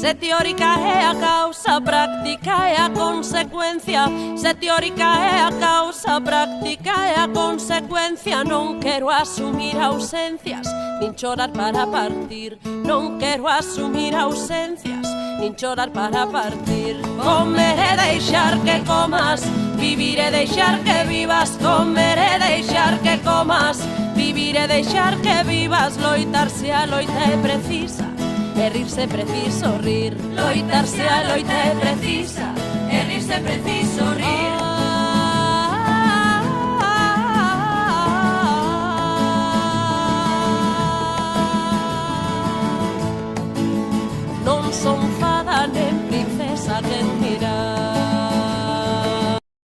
Se teórica é a causa, práctica é a consecuencia. Se teórica é a causa, práctica é a consecuencia. Non quero asumir ausencias, nin chorar para partir. Non quero asumir ausencias, nin chorar para partir. Comer e deixar que comas, vivir e deixar que vivas. Comer e deixar que comas, vivir e deixar que vivas. Loitar se a loita é precisa, e rirse preciso rir. Loitar se a loita é precisa, e rirse preciso rir.